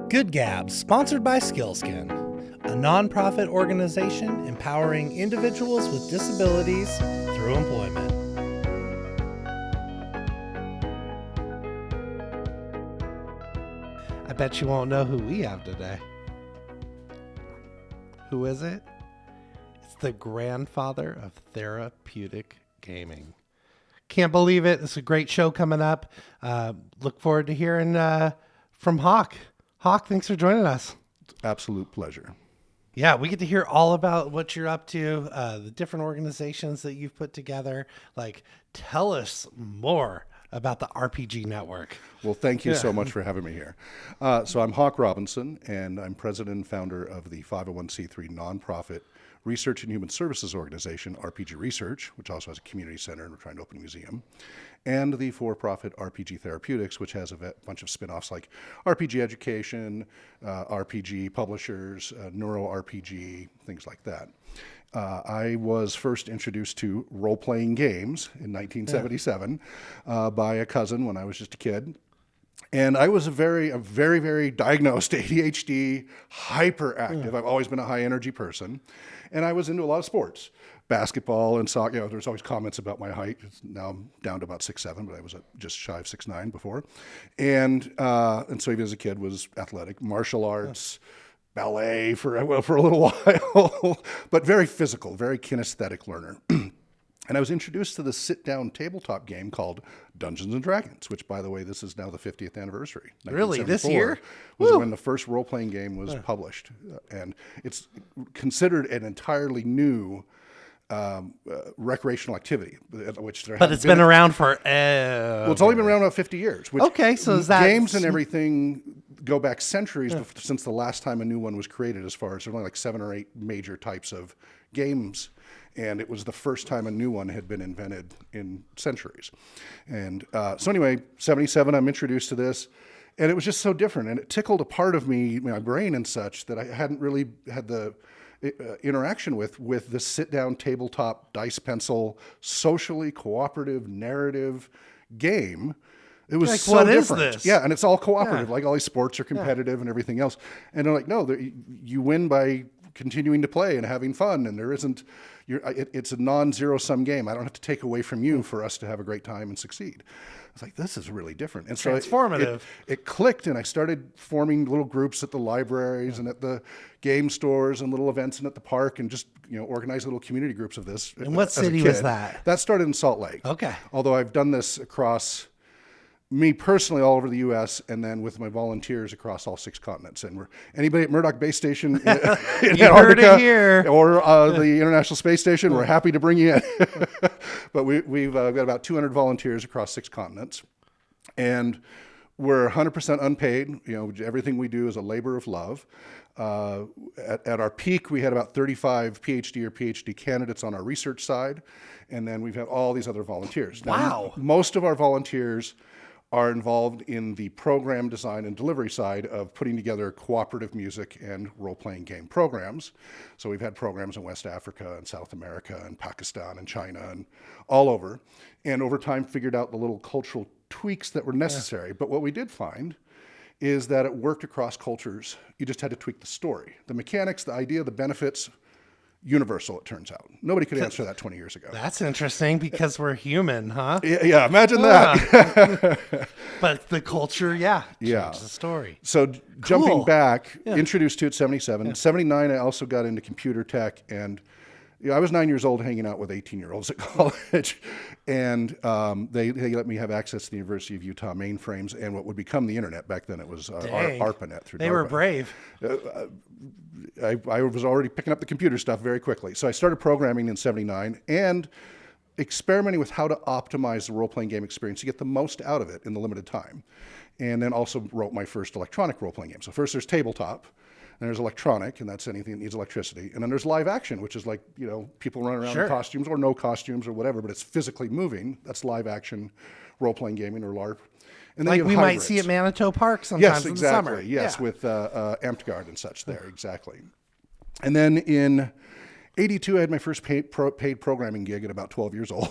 Good Gab, sponsored by Skillskin, a nonprofit organization empowering individuals with disabilities through employment. I bet you won't know who we have today. Who is it? It's the grandfather of therapeutic gaming. Can't believe it. It's a great show coming up. Look forward to hearing from Hawke. Hawke, thanks for joining us. Absolute pleasure. Yeah, we get to hear all about what you're up to, the different organizations that you've put together. Like, tell us more about the RPG Network. Well, thank you so much for having me here. So I'm Hawke Robinson, and I'm president and founder of the 501c3 nonprofit research and human services organization, RPG Research, which also has a community center, and we're trying to open a museum, and the for-profit RPG Therapeutics, which has a bunch of spin-offs like RPG Education, RPG Publishers, Neuro RPG, things like that. I was first introduced to role-playing games in 1977 by a cousin when I was just a kid. And I was a very, very diagnosed ADHD, hyperactive. I've always been a high energy person. And I was into a lot of sports, basketball and soccer. You know, there's always comments about my height. Now I'm down to about 6'7", but I was just shy of 6'9" before. And so even as a kid was athletic, martial arts, ballet for a little while, but very physical, very kinesthetic learner. And I was introduced to the sit-down tabletop game called Dungeons & Dragons, which, by the way, this is now the 50th anniverary. Really? This year? Was when the first role-playing game was published. And it's considered an entirely new recreational activity. Which there but it's been around for... well, it's only been around about 50 years. Which okay, so is that... Games and everything go back centuries since the last time a new one was created, as far as there's only like 7 or 8 major types of games. And it was the first time a new one had been invented in centuries. And so anyway, 77, I'm introduced to this, and it was just so different. And it tickled a part of me, my brain and such, that I hadn't really had the interaction with the sit-down tabletop, dice pencil, socially cooperative narrative game. It was like, so what different. Is this? Yeah, and it's all cooperative. Like all these sports are competitive and everything else. And they're like, no, you win by continuing to play and having fun, and there isn't... it's a non-zero-sum game. I don't have to take away from you for us to have a great time and succeed. I was like, this is really different. And so transformative. It clicked, and I started forming little groups at the libraries and at the game stores and little events and at the park, and just organize little community groups of this. And what city was that? That started in Salt Lake. Okay. Although I've done this across... me personally all over the U.S. and then with my volunteers across all 6 continents. And anybody at Murdoch Base Station in Antarctica or the International Space Station, we're happy to bring you in. But we've got about 200 volunteers across 6 continents, and we're 100% unpaid. Everything we do is a labor of love. At our peak, we had about 35 PhD or PhD candidates on our research side, and then we've had all these other volunteers. Wow. Now, most of our volunteers are involved in the program design and delivery side of putting together cooperative music and role-playing game programs. So we've had programs in West Africa and South America and Pakistan and China and all over. And over time figured out the little cultural tweaks that were necessary. But what we did find is that it worked across cultures. You just had to tweak the story. The mechanics, the idea, the benefits, universal, it turns out. Nobody could answer that 20 years ago. That's interesting because we're human, huh? Yeah, imagine that. But the culture, changed the story. So jumping back, introduced to it 77. 79, I also got into computer tech, and I was 9 years old hanging out with 18-year-olds at college, and they let me have access to the University of Utah mainframes and what would become the internet. Back then it was ARPANET through DARPA. They were brave. I was already picking up the computer stuff very quickly. So I started programming in 79 and experimenting with how to optimize the role-playing game experience to get the most out of it in the limited time. And then also wrote my first electronic role-playing game. So first there's tabletop, and there's electronic, and that's anything that needs electricity. And then there's live action, which is like, people running around in costumes or no costumes or whatever, but it's physically moving. That's live action role-playing gaming or LARP. And then like we might see at Manitou Park sometimes in the summer. Yes, with Amtgard and such there, exactly. And then in '82, I had my first paid programming gig at about 12 years old.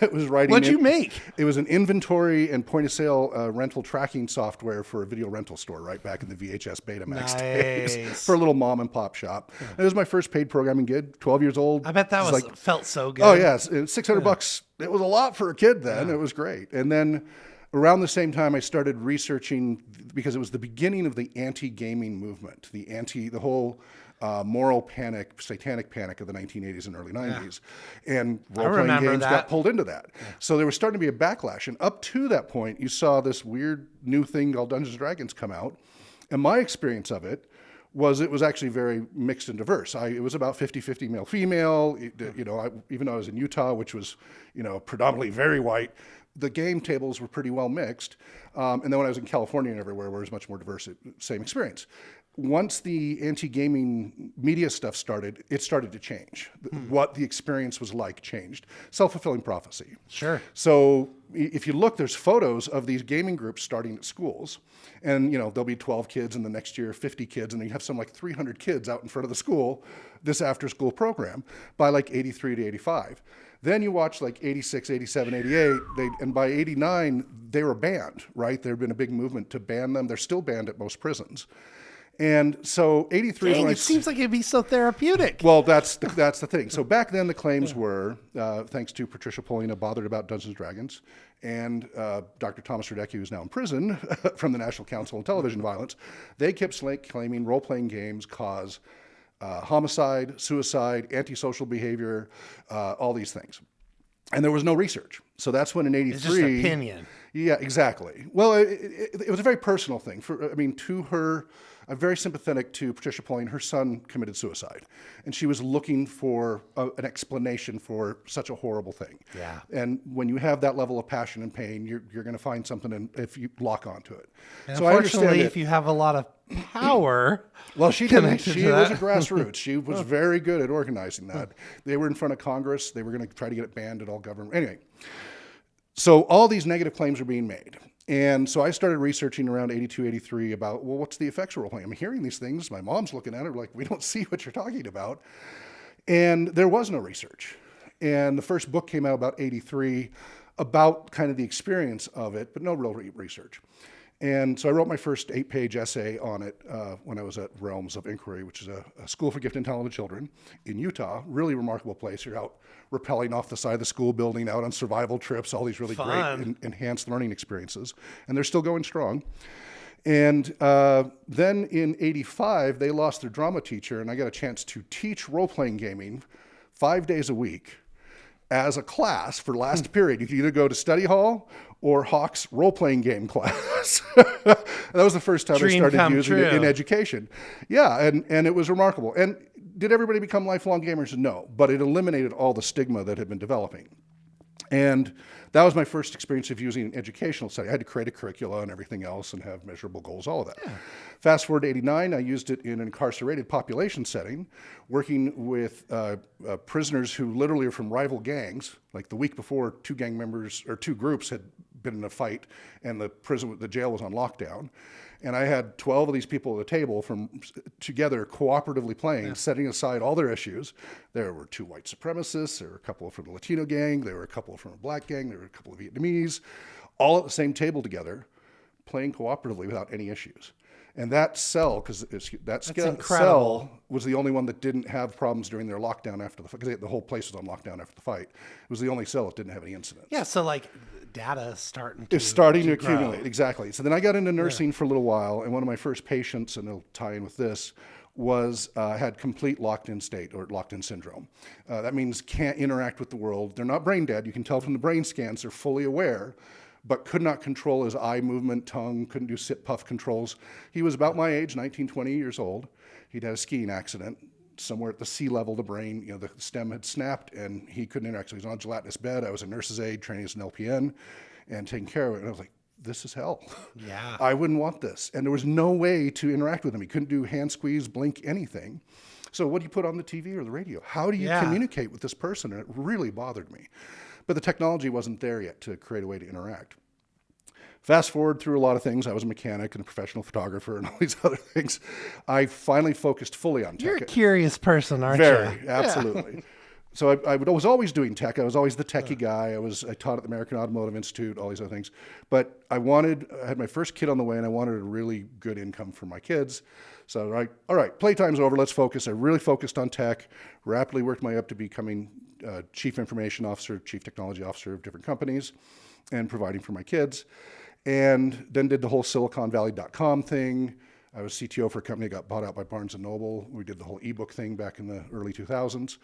It was writing. What'd you make? It was an inventory and point of sale rental tracking software for a video rental store right back in the VHS Betamax days for a little mom and pop shop. Yeah. It was my first paid programming gig, 12 years old. I bet that was like, felt so good. Oh, yes. $600. It was a lot for a kid then. Yeah. It was great. And then around the same time, I started researching, because it was the beginning of the anti-gaming movement, the whole moral panic, satanic panic of the 1980s and early 90s. Yeah. And role-playing games got pulled into that. Yeah. So there was starting to be a backlash. And up to that point, you saw this weird new thing called Dungeons & Dragons come out. And my experience of it was actually very mixed and diverse. It was about 50-50 male-female. Even though I was in Utah, which was, predominantly very white, the game tables were pretty well mixed. And then when I was in California and everywhere, where it was much more diverse, same experience. Once the anti-gaming media stuff started, it started to change. What the experience was like changed. Self-fulfilling prophecy. Sure. So if you look, there's photos of these gaming groups starting at schools. And, there'll be 12 kids, and the next year 50 kids, and then you have some like 300 kids out in front of the school, this after-school program, by like 83 to 85. Then you watch like 86, 87, 88, and by 89, they were banned, right? There had been a big movement to ban them. They're still banned at most prisons. And so 83 is when it seems like it'd be so therapeutic. Well, that's the thing. So back then the claims were, thanks to Patricia Polina, bothered about Dungeons & Dragons, and Dr. Thomas Radecki, who's now in prison from the National Council on Television Violence, they kept claiming role-playing games cause homicide, suicide, antisocial behavior, all these things. And there was no research. So that's when in 83... It's just opinion. Yeah, exactly. Well, it was a very personal thing. To her... I'm very sympathetic to Patricia Polina. Her son committed suicide, and she was looking for an explanation for such a horrible thing. Yeah. And when you have that level of passion and pain, you're going to find something if you lock onto it. And so unfortunately, if you have a lot of power, well, she didn't. She was a grassroots. She was very good at organizing that. They were in front of Congress. They were going to try to get it banned at all government. Anyway, so all these negative claims are being made. And so I started researching around 82, 83 about, well, what's the effects of role-playing? I'm hearing these things. My mom's looking at it like, we don't see what you're talking about. And there was no research. And the first book came out about 83 about kind of the experience of it, but no real research. And so I wrote my first 8-page essay on it when I was at Realms of Inquiry, which is a school for gifted and talented children in Utah. Really remarkable place. You're out rappelling off the side of the school building, out on survival trips, all these really great enhanced learning experiences. And they're still going strong. And then in 85, they lost their drama teacher, and I got a chance to teach role-playing gaming 5 days a week as a class for last period. You could either go to study hall or Hawke's role-playing game class. That was the first time I started using it in education. Yeah, and it was remarkable. And did everybody become lifelong gamers? No, but it eliminated all the stigma that had been developing. And that was my first experience of using an educational setting. I had to create a curricula and everything else and have measurable goals, all of that. Yeah. Fast forward to 89, I used it in an incarcerated population setting, working with prisoners who literally are from rival gangs. Like the week before, two groups had been in a fight and the jail was on lockdown. And I had 12 of these people at the table together cooperatively playing, setting aside all their issues. There were 2 white supremacists, there were a couple from the Latino gang, there were a couple from a black gang, there were a couple of Vietnamese, all at the same table together, playing cooperatively without any issues. And that cell, cell was the only one that didn't have problems during their lockdown after the fight, because the whole place was on lockdown after the fight. It was the only cell that didn't have any incidents. Yeah, so like data is starting to accumulate, exactly. So then I got into nursing for a little while, and one of my first patients, and it'll tie in with this, was had complete locked-in state or locked-in syndrome. That means can't interact with the world. They're not brain dead. You can tell from the brain scans they're fully aware, but could not control his eye movement, tongue, couldn't do sit puff controls. He was about my age, 19, 20 years old. He'd had a skiing accident. Somewhere at the sea level, the brain, the stem had snapped and he couldn't interact. So he was on a gelatinous bed. I was a nurse's aide training as an LPN and taking care of it. And I was like, this is hell. Yeah. I wouldn't want this. And there was no way to interact with him. He couldn't do hand squeeze, blink, anything. So what do you put on the TV or the radio? How do you communicate with this person? And it really bothered me. But the technology wasn't there yet to create a way to interact. Fast forward through a lot of things. I was a mechanic and a professional photographer and all these other things. I finally focused fully on tech. You're a curious person, aren't you? Very, absolutely. So I was always doing tech. I was always the techie guy. I taught at the American Automotive Institute, all these other things. But I had my first kid on the way, and I wanted a really good income for my kids. So all right, playtime's over. Let's focus. I really focused on tech. Rapidly worked my way up to becoming chief information officer, chief technology officer of different companies, and providing for my kids. And then did the whole SiliconValley.com thing. I was CTO for a company that got bought out by Barnes & Noble. We did the whole ebook thing back in the early 2000s.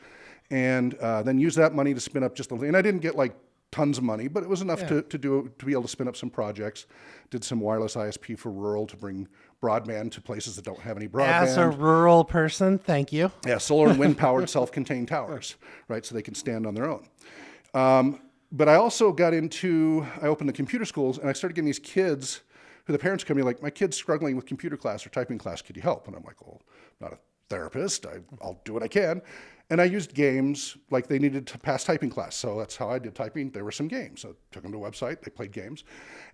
And then used that money to spin up just a little. And I didn't get like tons of money, but it was enough to be able to spin up some projects. Did some wireless ISP for rural to bring broadband to places that don't have any broadband. As a rural person, thank you. Yeah, solar and wind powered self-contained towers, right? So they can stand on their own. But I also I opened the computer schools, and I started getting these kids who the parents come to me like, my kid's struggling with computer class or typing class, could you help? And I'm like, well, I'm not a therapist. I'll do what I can. And I used games, like they needed to pass typing class. So that's how I did typing. There were some games. So I took them to a website, they played games.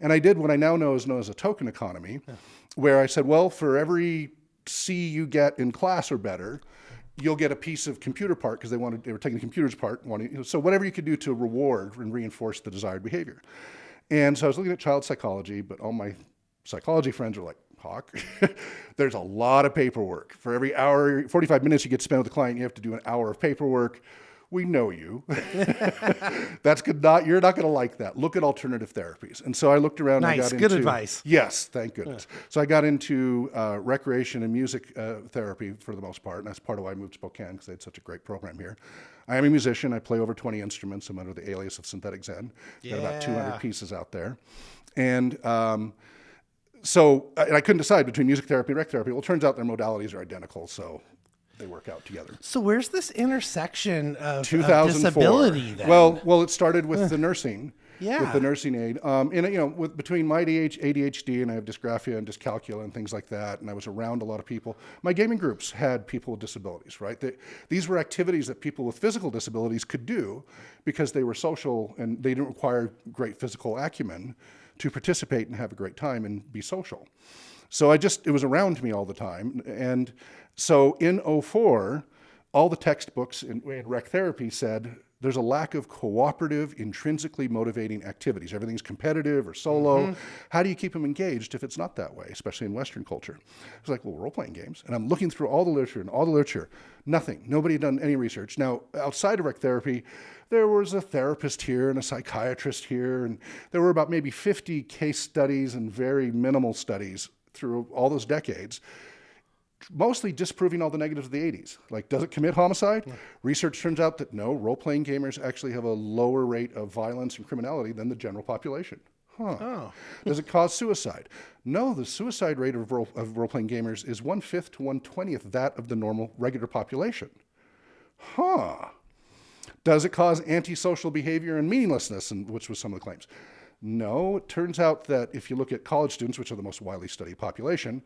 And I did what I now know is known as a token economy, where I said, well, for every C you get in class or better, you'll get a piece of computer part, because they were taking the computers apart. So whatever you could do to reward and reinforce the desired behavior. And so I was looking at child psychology, but all my psychology friends were like, Hawke, there's a lot of paperwork. For every hour, 45 minutes you get to spend with the client, you have to do an hour of paperwork. We know you. That's good. You're not going to like that. Look at alternative therapies. And so I looked around. Nice, and I got good into, advice. Yes, thank goodness. So I got into recreation and music therapy for the most part, and that's part of why I moved to Spokane, because they had such a great program here. I am a musician. I play over 20 instruments. I'm under the alias of Synthetic Zen. Got about 200 pieces out there. And so I couldn't decide between music therapy and rec therapy. Well, it turns out their modalities are identical, so they work out together. So where's this intersection of 2004. disability then? Well, it started with the nursing. Yeah. With the nursing aid. And, between my ADHD, and I have dysgraphia and dyscalculia and things like that, and I was around a lot of people. My gaming groups had people with disabilities, right? These were activities that people with physical disabilities could do because they were social and they didn't require great physical acumen to participate and have a great time and be social. So it was around me all the time. And so in 2004, all the textbooks in rec therapy said there's a lack of cooperative, intrinsically motivating activities. Everything's competitive or solo. Mm-hmm. How do you keep them engaged if it's not that way, especially in Western culture? I was like, well, role-playing games. And I'm looking through all the literature, nothing. Nobody had done any research. Now, outside of rec therapy, there was a therapist here and a psychiatrist here, and there were about maybe 50 case studies and very minimal studies through all those decades, mostly disproving all the negatives of the 80s. Like, does it commit homicide? Yeah. Research turns out that no, role-playing gamers actually have a lower rate of violence and criminality than the general population. Oh. Does it cause suicide? No, the suicide rate of role-playing gamers is 1/5 to 1/20 that of the normal regular population. Does it cause antisocial behavior and meaninglessness, which was some of the claims? No, it turns out that if you look at college students, which are the most widely studied population,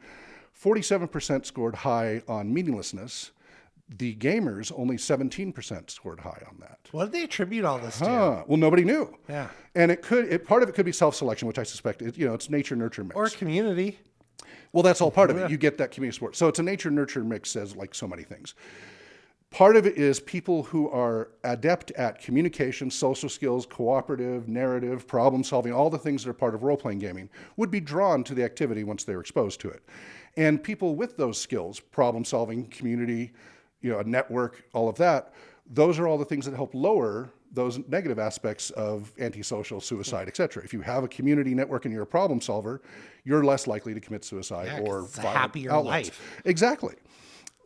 47% scored high on meaninglessness. The gamers, only 17% scored high on that. What did they attribute all this to? Well, nobody knew. Yeah. And part of it could be self-selection, which I suspect, it's nature-nurture mix. Or community. Well, that's all part of it. You get that community support. So it's a nature-nurture mix, as like so many things. Part of it is people who are adept at communication, social skills, cooperative, narrative, problem solving, all the things that are part of role-playing gaming, would be drawn to the activity once they're exposed to it. And people with those skills, problem solving, community, a network, all of that, those are all the things that help lower those negative aspects of antisocial, suicide, et cetera. If you have a community network and you're a problem solver, you're less likely to commit suicide or it's a happier life. Exactly.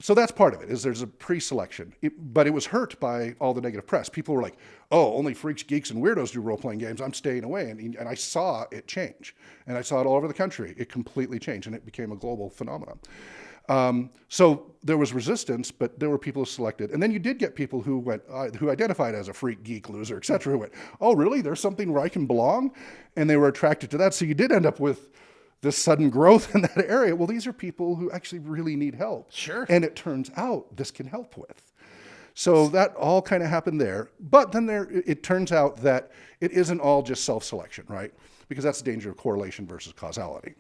So that's part of it, is there's a pre-selection. But it was hurt by all the negative press. People were like, oh, only freaks, geeks, and weirdos do role-playing games. I'm staying away. And I saw it change. And I saw it all over the country. It completely changed, and it became a global phenomenon. So there was resistance, but there were people who selected. And then you did get people who who identified as a freak, geek, loser, et cetera, who went, oh, really? There's something where I can belong? And they were attracted to that. So you did end up with this sudden growth in that area. Well, these are people who actually really need help. Sure. And it turns out this can help with. So that all kind of happened there. But then it turns out that it isn't all just self-selection, right? because that's the danger of correlation versus causality.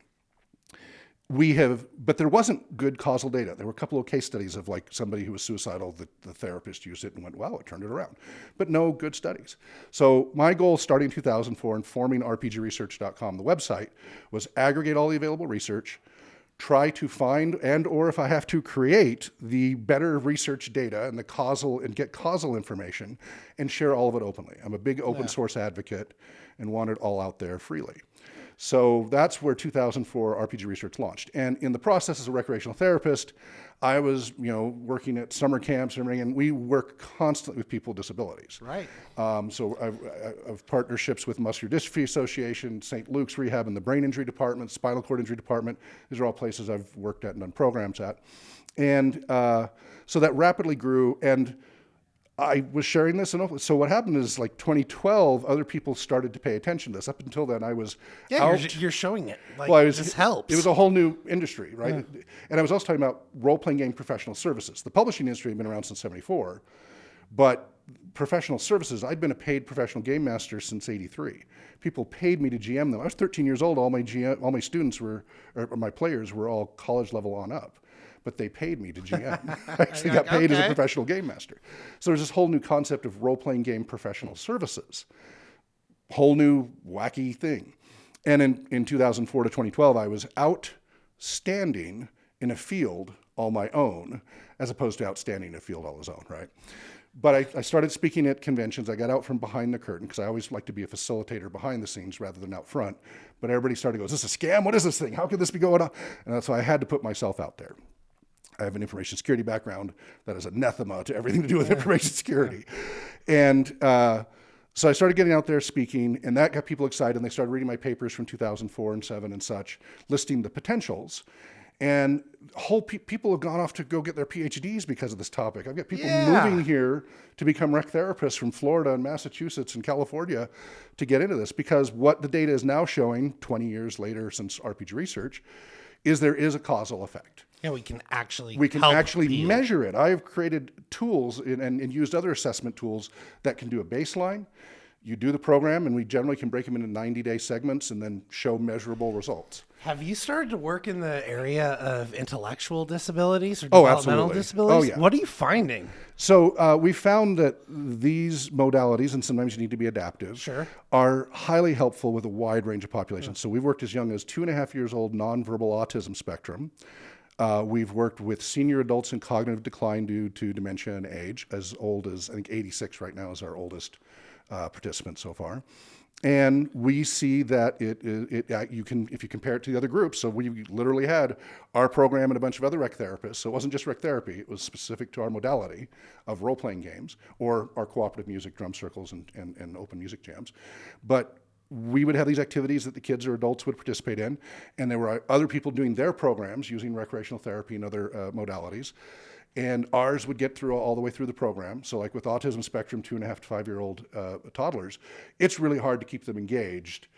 But there wasn't good causal data. There were a couple of case studies of like somebody who was suicidal, the therapist used it and went, wow, it turned it around. But no good studies. So my goal starting in 2004 and forming rpgresearch.com, the website, was aggregate all the available research, try to find or if I have to create the better research data and get causal information and share all of it openly. I'm a big open source advocate and want it all out there freely. So that's where 2004 RPG Research launched. And in the process as a recreational therapist, I was, working at summer camps and everything, and we work constantly with people with disabilities. Right. So I've partnerships with Muscular Dystrophy Association, St. Luke's Rehab, and the Brain Injury Department, Spinal Cord Injury Department. These are all places I've worked at and done programs at. And so that rapidly grew, and I was sharing this, and so what happened is, like 2012, other people started to pay attention to this. Up until then, I was out. You're showing it. Like, this helps. It was a whole new industry, right? Yeah. And I was also talking about role-playing game professional services. The publishing industry had been around since '74, but professional services, I'd been a paid professional game master since '83. People paid me to GM them. I was 13 years old. All my students my players were all college level on up. But they paid me to GM. I actually got paid as a professional game master. So there's this whole new concept of role-playing game professional services. Whole new wacky thing. And in 2004 to 2012, I was out standing in a field all my own, as opposed to outstanding in a field all his own, right? But I started speaking at conventions. I got out from behind the curtain, because I always like to be a facilitator behind the scenes rather than out front. But everybody started to go, is this a scam? What is this thing? How could this be going on? And so I had to put myself out there. I have an information security background that is anathema to everything to do with information security. And so I started getting out there speaking, and that got people excited, and they started reading my papers from 2004 and 7 and such, listing the potentials. And people have gone off to go get their PhDs because of this topic. I've got people moving here to become rec therapists from Florida and Massachusetts and California to get into this, because what the data is now showing 20 years later since RPG research is there is a causal effect. Yeah, we can actually measure it. I've created tools and used other assessment tools that can do a baseline. You do the program, and we generally can break them into 90-day segments and then show measurable results. Have you started to work in the area of intellectual disabilities or developmental disabilities? Oh, yeah. What are you finding? So we found that these modalities, and sometimes you need to be adaptive, are highly helpful with a wide range of populations. So we've worked as young as 2.5 years old nonverbal autism spectrum. We've worked with senior adults in cognitive decline due to dementia and age, as old as, I think 86 right now is our oldest participant so far. And we see that you can, if you compare it to the other groups, so we literally had our program and a bunch of other rec therapists. So it wasn't just rec therapy, it was specific to our modality of role-playing games or our cooperative music, drum circles, and open music jams. But we would have these activities that the kids or adults would participate in, and there were other people doing their programs using recreational therapy and other modalities, and ours would get through all the way through the program. So like with autism spectrum, 2.5 to 5-year-old toddlers, it's really hard to keep them engaged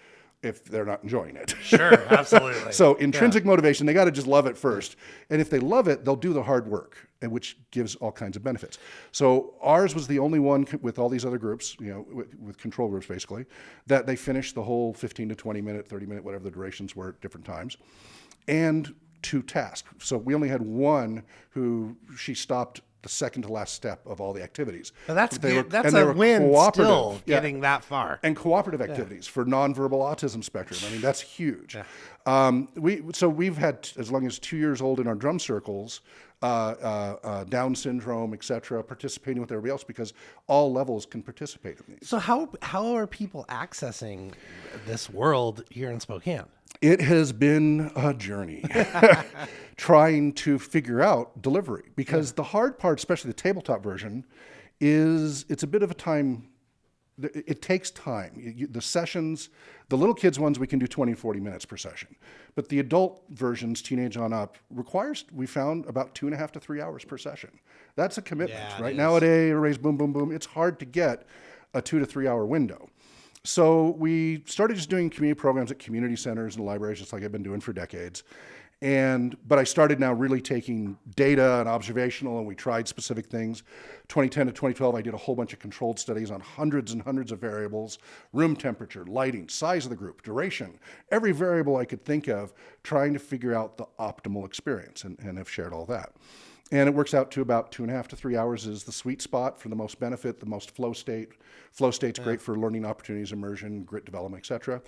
if they're not enjoying it. Sure, absolutely. So intrinsic motivation, they got to just love it first. And if they love it, they'll do the hard work, and which gives all kinds of benefits. So ours was the only one with all these other groups, with control groups basically, that they finished the whole 15 to 20 minute, 30 minute, whatever the durations were at different times, and to task. So we only had one who she stopped the second to last step of all the activities. Now that's a win still, getting that far. And cooperative activities for nonverbal autism spectrum. I mean, that's huge. Yeah. We've had as long as 2 years old in our drum circles, Down syndrome, et cetera, participating with everybody else, because all levels can participate in these. So how are people accessing this world here in Spokane? It has been a journey trying to figure out delivery, because the hard part, especially the tabletop version, is it's a bit of a time. It takes time. The sessions, the little kids ones, we can do 20, 40 minutes per session. But the adult versions, teenage on up, we found about 2.5 to 3 hours per session. That's a commitment, right? Nowadays, everybody's boom, boom, boom. It's hard to get a 2 to 3 hour window. So we started just doing community programs at community centers and libraries, just like I've been doing for decades. But I started now really taking data and observational, and we tried specific things. 2010 to 2012, I did a whole bunch of controlled studies on hundreds and hundreds of variables: room temperature, lighting, size of the group, duration, every variable I could think of, trying to figure out the optimal experience, and have shared all that. And it works out to about 2.5 to 3 hours is the sweet spot for the most benefit, the most flow state. Flow state's great for learning opportunities, immersion, grit development, etc.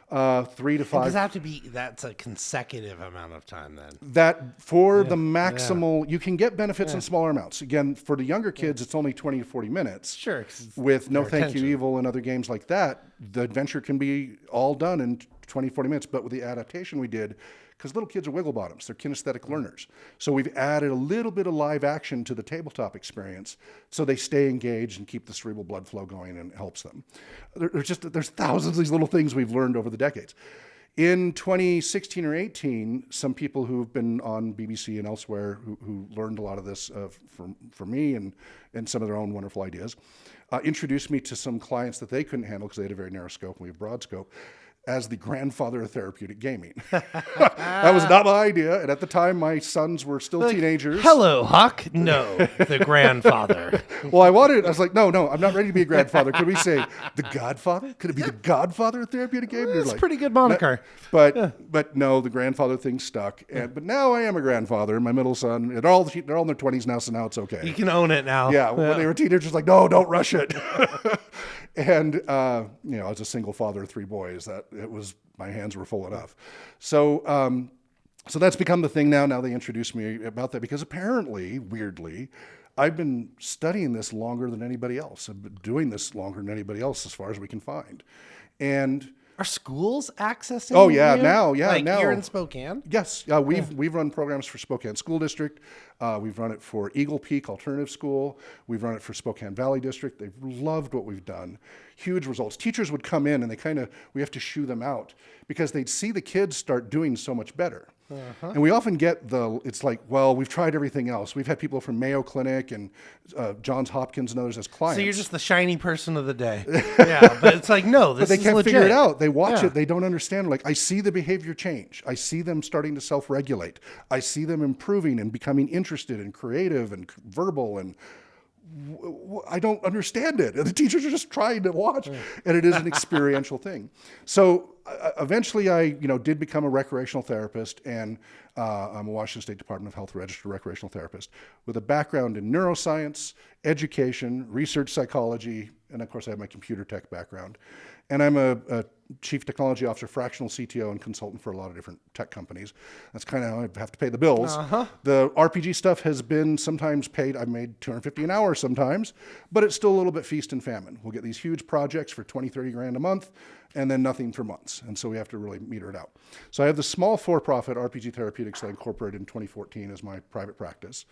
3 to 5. Does that have to be, that's a consecutive amount of time then? That for the maximal, you can get benefits in smaller amounts. Again, for the younger kids, it's only 20 to 40 minutes. Sure. With No Thank attention. You Evil and other games like that, the adventure can be all done in 20, 40 minutes. But with the adaptation we did, because little kids are wiggle bottoms, they're kinesthetic learners. So we've added a little bit of live action to the tabletop experience so they stay engaged and keep the cerebral blood flow going, and it helps them. There's thousands of these little things we've learned over the decades. In 2016 or 18, some people who've been on BBC and elsewhere who learned a lot of this from me and some of their own wonderful ideas, introduced me to some clients that they couldn't handle because they had a very narrow scope and we have broad scope, as the grandfather of therapeutic gaming. That was not my idea. And at the time, my sons were still teenagers. Hello, Hawke. No, the grandfather. Well, I was like, no, I'm not ready to be a grandfather. Could we say the Godfather? Could it be the Godfather of therapeutic gaming? That's like, a pretty good moniker. But no, the grandfather thing stuck. But now I am a grandfather. My middle son, they're all in their 20s now, so now it's okay. You can own it now. Yeah, when they were teenagers, like, no, don't rush it. And, as a single father of 3 boys, my hands were full enough. So that's become the thing now. Now they introduce me about that because apparently, weirdly, I've been studying this longer than anybody else. I've been doing this longer than anybody else as far as we can find. And are schools accessing? Oh yeah, you? now here in Spokane. Yes, we've run programs for Spokane School District. We've run it for Eagle Peak Alternative School. We've run it for Spokane Valley District. They've loved what we've done. Huge results. Teachers would come in and we have to shoo them out because they'd see the kids start doing so much better. And we often get it's like, well, we've tried everything else. We've had people from Mayo Clinic and Johns Hopkins and others as clients. So you're just the shiny person of the day. Yeah, but it's like, no, this is But they can't legit. figure it out. They watch it. They don't understand. Like, I see the behavior change. I see them starting to self-regulate. I see them improving and becoming interested and creative and verbal, and I don't understand it. And the teachers are just trying to watch, and it is an experiential thing. So eventually I, did become a recreational therapist, and I'm a Washington State Department of Health registered recreational therapist with a background in neuroscience, education, research psychology, and of course I have my computer tech background. And I'm a chief technology officer, fractional CTO, and consultant for a lot of different tech companies. That's kind of how I have to pay the bills. The RPG stuff has been sometimes paid. I've made $250 an hour sometimes, but it's still a little bit feast and famine. We'll get these huge projects for 20, 30 grand a month, and then nothing for months. And so we have to really meter it out. So I have the small for-profit RPG Therapeutics that I incorporated in 2014 as my private practice.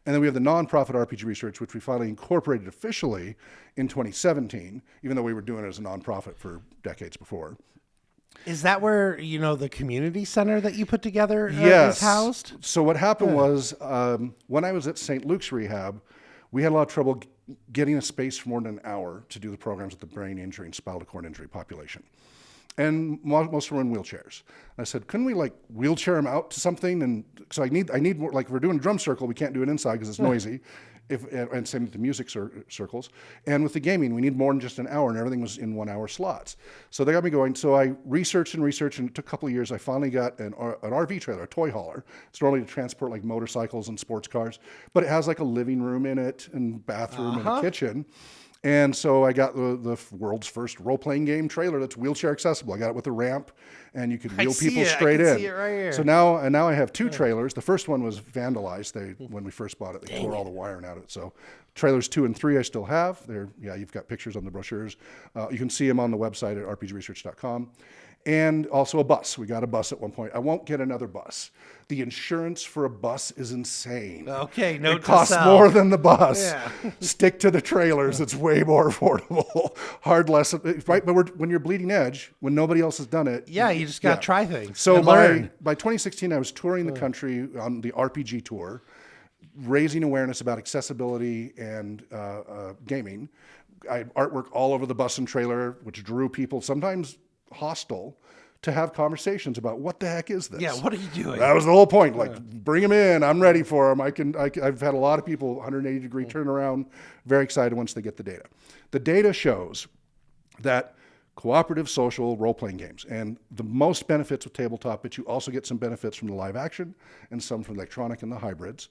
And then we have the nonprofit RPG Research, which we finally incorporated officially in 2017, even though we were doing it as a nonprofit for decades before. Is that where, the community center that you put together Yes. is housed? So what happened was, when I was at St. Luke's Rehab, we had a lot of trouble getting a space for more than an hour to do the programs with the brain injury and spinal cord injury population. And most were in wheelchairs. I said, couldn't we wheelchair them out to something? And so I need more, if we're doing a drum circle, we can't do it inside because it's noisy. And same with the music circles. And with the gaming, we need more than just an hour, and everything was in 1 hour slots. So they got me going. So I researched, and it took a couple of years. I finally got an RV trailer, a toy hauler. It's normally to transport motorcycles and sports cars, but it has a living room in it and bathroom and a kitchen. And so I got the world's first role-playing game trailer that's wheelchair accessible. I got it with a ramp, and you could wheel people straight in. I can see it right here. So now I have 2 trailers. The first one was vandalized. When we first bought it, they tore all the wiring out of it. So trailers 2 and 3 I still have. You've got pictures on the brochures. You can see them on the website at rpgresearch.com. And also a bus. We got a bus at one point. I won't get another bus. The insurance for a bus is insane. Okay, it costs more than the bus. Yeah. Stick to the trailers. It's way more affordable. Hard lesson, right? But when you're bleeding edge, when nobody else has done it. Yeah, you just got to try things. So by 2016, I was touring the country on the RPG tour, raising awareness about accessibility and gaming. I had artwork all over the bus and trailer, which drew people, sometimes hostile, to have conversations about what the heck is this? Yeah, what are you doing? That was the whole point. Like, bring them in. I'm ready for them. I've had a lot of people 180-degree turnaround, very excited once they get the data. The data shows that cooperative social role-playing games, and the most benefits with tabletop, but you also get some benefits from the live action and some from electronic and the hybrids.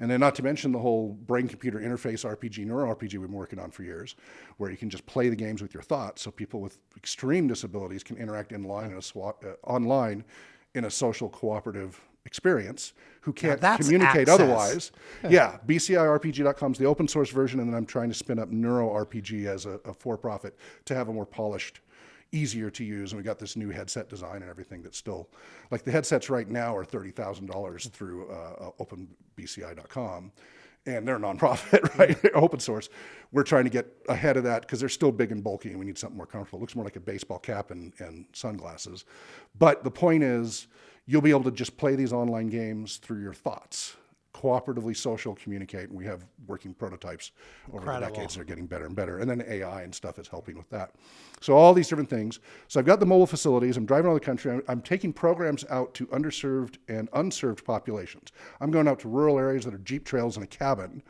And then not to mention the whole brain-computer interface RPG, neuro RPG we've been working on for years, where you can just play the games with your thoughts, so people with extreme disabilities can interact online in a social cooperative experience who can't communicate otherwise. Yeah, bcirpg.com is the open source version, and then I'm trying to spin up neuro RPG as a for-profit to have a more polished, easier to use, and we got this new headset design and everything that's still, like the headsets right now are $30,000 through openbci.com, and they're a nonprofit, right? Open source. We're trying to get ahead of that because they're still big and bulky and we need something more comfortable. It looks more like a baseball cap and sunglasses. But the point is, you'll be able to just play these online games through your thoughts, cooperatively social communicate, and we have working prototypes over the decades that are getting better and better. And then AI and stuff is helping with that. So all these different things. So I've got the mobile facilities. I'm driving around the country. I'm taking programs out to underserved and unserved populations. I'm going out to rural areas that are Jeep trails and a cabin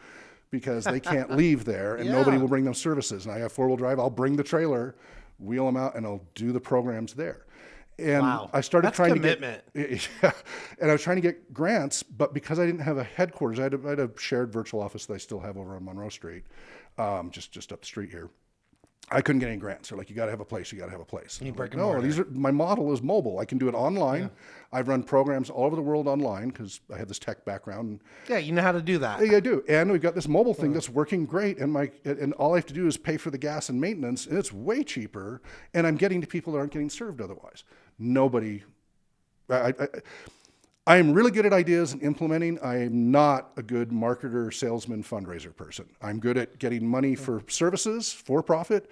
because they can't leave there and nobody will bring them services. And I have four-wheel drive. I'll bring the trailer, wheel them out, and I'll do the programs there. And I started trying to get, and I was trying to get grants, but because I didn't have a headquarters, I had a shared virtual office that I still have over on Monroe Street, just up the street here. I couldn't get any grants. They're like, you got to have a place. You got to have a place. My model is mobile. I can do it online. Yeah. I've run programs all over the world online because I have this tech background. Yeah, you know how to do that. Yeah, I do. And we've got this mobile thing that's working great. And all I have to do is pay for the gas and maintenance, and it's way cheaper. And I'm getting to people that aren't getting served otherwise. I am really good at ideas and implementing. I am not a good marketer, salesman, fundraiser person. I'm good at getting money for services, for profit.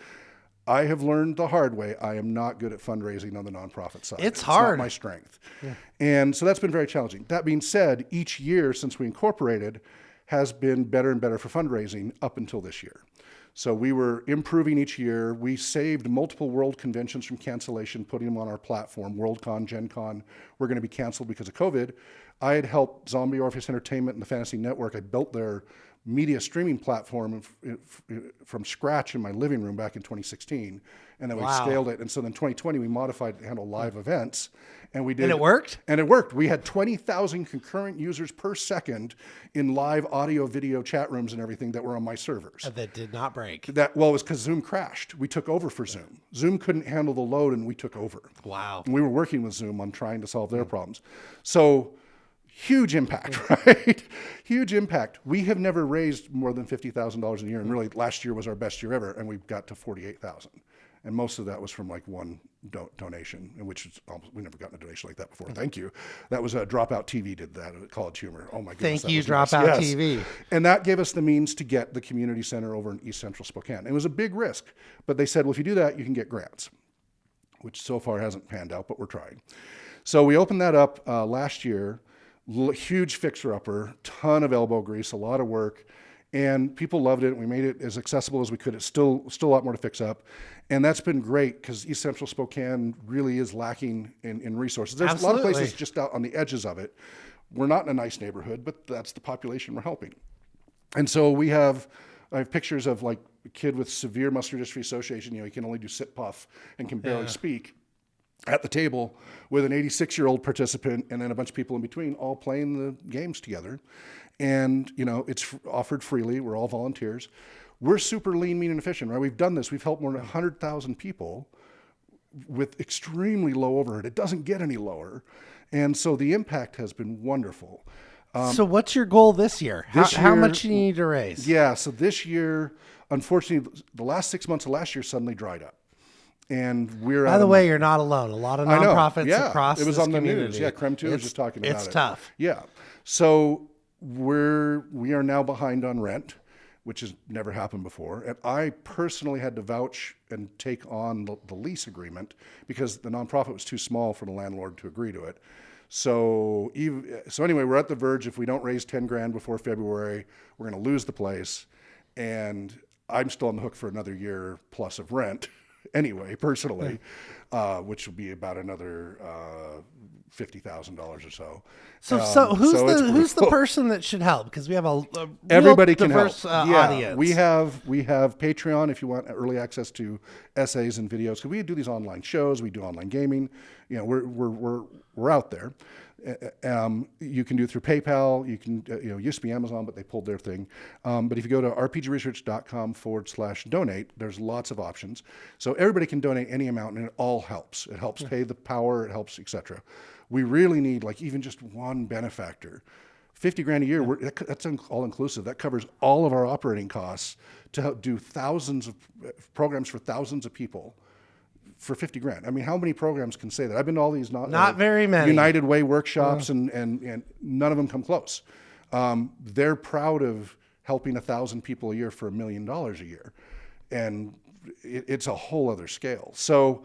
I have learned the hard way. I am not good at fundraising on the nonprofit side. It's hard. Not my strength. Yeah. And so that's been very challenging. That being said, each year since we incorporated has been better and better for fundraising up until this year. So we were improving each year. We saved multiple world conventions from cancellation, putting them on our platform. WorldCon, Gen Con were going to be canceled because of COVID. I had helped Zombie Orpheus Entertainment and the Fantasy Network. I built their media streaming platform from scratch in my living room back in 2016. And then we scaled it. And so then 2020, we modified it to handle live events. And we did. And it worked? And it worked. We had 20,000 concurrent users per second in live audio, video chat rooms and everything that were on my servers. That did not break. It was because Zoom crashed. We took over for Zoom. Zoom couldn't handle the load and we took over. Wow. And we were working with Zoom on trying to solve their problems. So huge impact, right? Huge impact. We have never raised more than $50,000 a year. And really last year was our best year ever. And we got to 48,000. And most of that was from like one donation, in which is almost, we've never gotten a donation like that before. Thank you. That was Dropout TV did that at College Humor. Oh my goodness. Thank you, Dropout TV. And that gave us the means to get the community center over in East Central Spokane. It was a big risk, but they said, well, if you do that, you can get grants, which so far hasn't panned out, but we're trying. So we opened that up last year, huge fixer-upper, ton of elbow grease, a lot of work. And people loved it. We made it as accessible as we could. It's still a lot more to fix up. And that's been great because East Central Spokane really is lacking in resources. There's a lot of places just out on the edges of it. We're not in a nice neighborhood, but that's the population we're helping. And so I have pictures of like a kid with severe muscular dystrophy association. He can only do sit puff and can barely speak at the table with an 86-year-old participant and then a bunch of people in between all playing the games together. And, it's offered freely. We're all volunteers. We're super lean, mean, and efficient, right? We've done this. We've helped more than 100,000 people with extremely low overhead. It doesn't get any lower. And so the impact has been wonderful. So what's your goal this year? How much do you need to raise? Yeah, so this year, unfortunately, the last 6 months of last year suddenly dried up. And we're By the way, you're not alone. A lot of nonprofits across this community. It was on the news. Yeah, Creme 2 was just talking about it. It's tough. Yeah. So we are now behind on rent, which has never happened before. And I personally had to vouch and take on the lease agreement because the nonprofit was too small for the landlord to agree to it. So anyway, we're at the verge. If we don't raise 10 grand before February, we're going to lose the place. And I'm still on the hook for another year plus of rent. anyway, personally, which will be about another $50,000 or so. So who's the person that should help? Because we have a real everybody can diverse help. audience. We have Patreon if you want early access to essays and videos. Because we do these online shows, we do online gaming. You know, we're out there. You can do it through PayPal. You can, used to be Amazon, but they pulled their thing. But if you go to rpgresearch.com/donate, there's lots of options. So everybody can donate any amount, and it all helps. It helps pay the power. It helps, etc. We really need even just one benefactor. $50,000 a year. That's all inclusive. That covers all of our operating costs to help do thousands of programs for thousands of people. For $50,000. I mean, how many programs can say that? I've been to all these not very many United Way workshops, and none of them come close. They're proud of helping 1,000 people a year for $1 million a year, and it's a whole other scale. So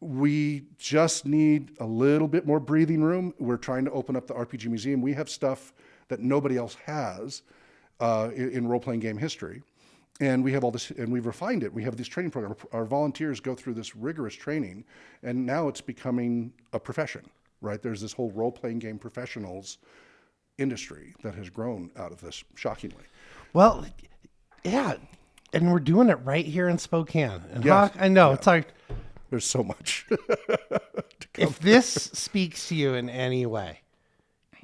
we just need a little bit more breathing room. We're trying to open up the RPG Museum. We have stuff that nobody else has in role-playing game history. And we have all this, and we've refined it. We have this training program. Our volunteers go through this rigorous training, and now it's becoming a profession, right? There's this whole role-playing game professionals industry that has grown out of this, shockingly. Well, yeah, and we're doing it right here in Spokane. And Yes. Hawke, I know, it's like... There's so much. If this speaks to you in any way,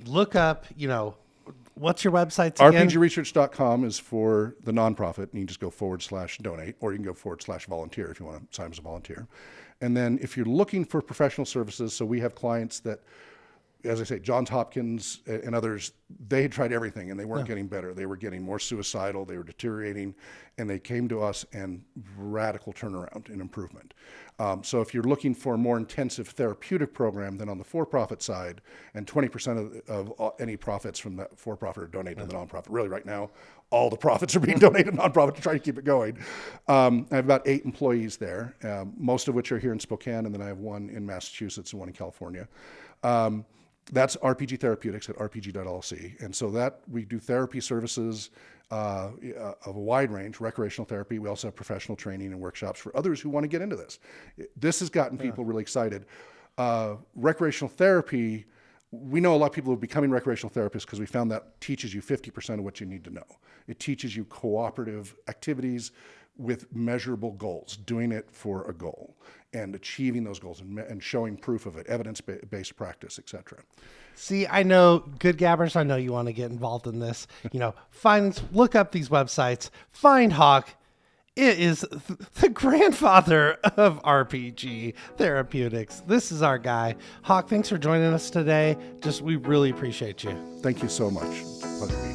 look up, what's your website again? rpgresearch.com is for the nonprofit, and you can just go /donate, or you can go /volunteer if you want to sign as a volunteer. And then if you're looking for professional services, so we have clients that, as I say, Johns Hopkins and others, they had tried everything and they weren't getting better. They were getting more suicidal, they were deteriorating, and they came to us and radical turnaround and improvement. So if you're looking for a more intensive therapeutic program than on the for-profit side, and 20% of any profits from the for-profit are donated to the nonprofit. Really right now, all the profits are being donated to nonprofit to try to keep it going. I have about 8 employees there, most of which are here in Spokane, and then I have one in Massachusetts and one in California. That's RPG Therapeutics at rpg.lc. And so that we do therapy services of a wide range, recreational therapy. We also have professional training and workshops for others who want to get into this. This has gotten people really excited. Recreational therapy, we know a lot of people who are becoming recreational therapists because we found that teaches you 50% of what you need to know. It teaches you cooperative activities with measurable goals, doing it for a goal and achieving those goals and showing proof of it, evidence-based practice, etc. See, I know, Good Gabbers, I know you want to get involved in this. Look up these websites, find Hawke. It is the grandfather of RPG Therapeutics. This is our guy. Hawke, thanks for joining us today. We really appreciate you. Thank you so much. Pleasure to be here.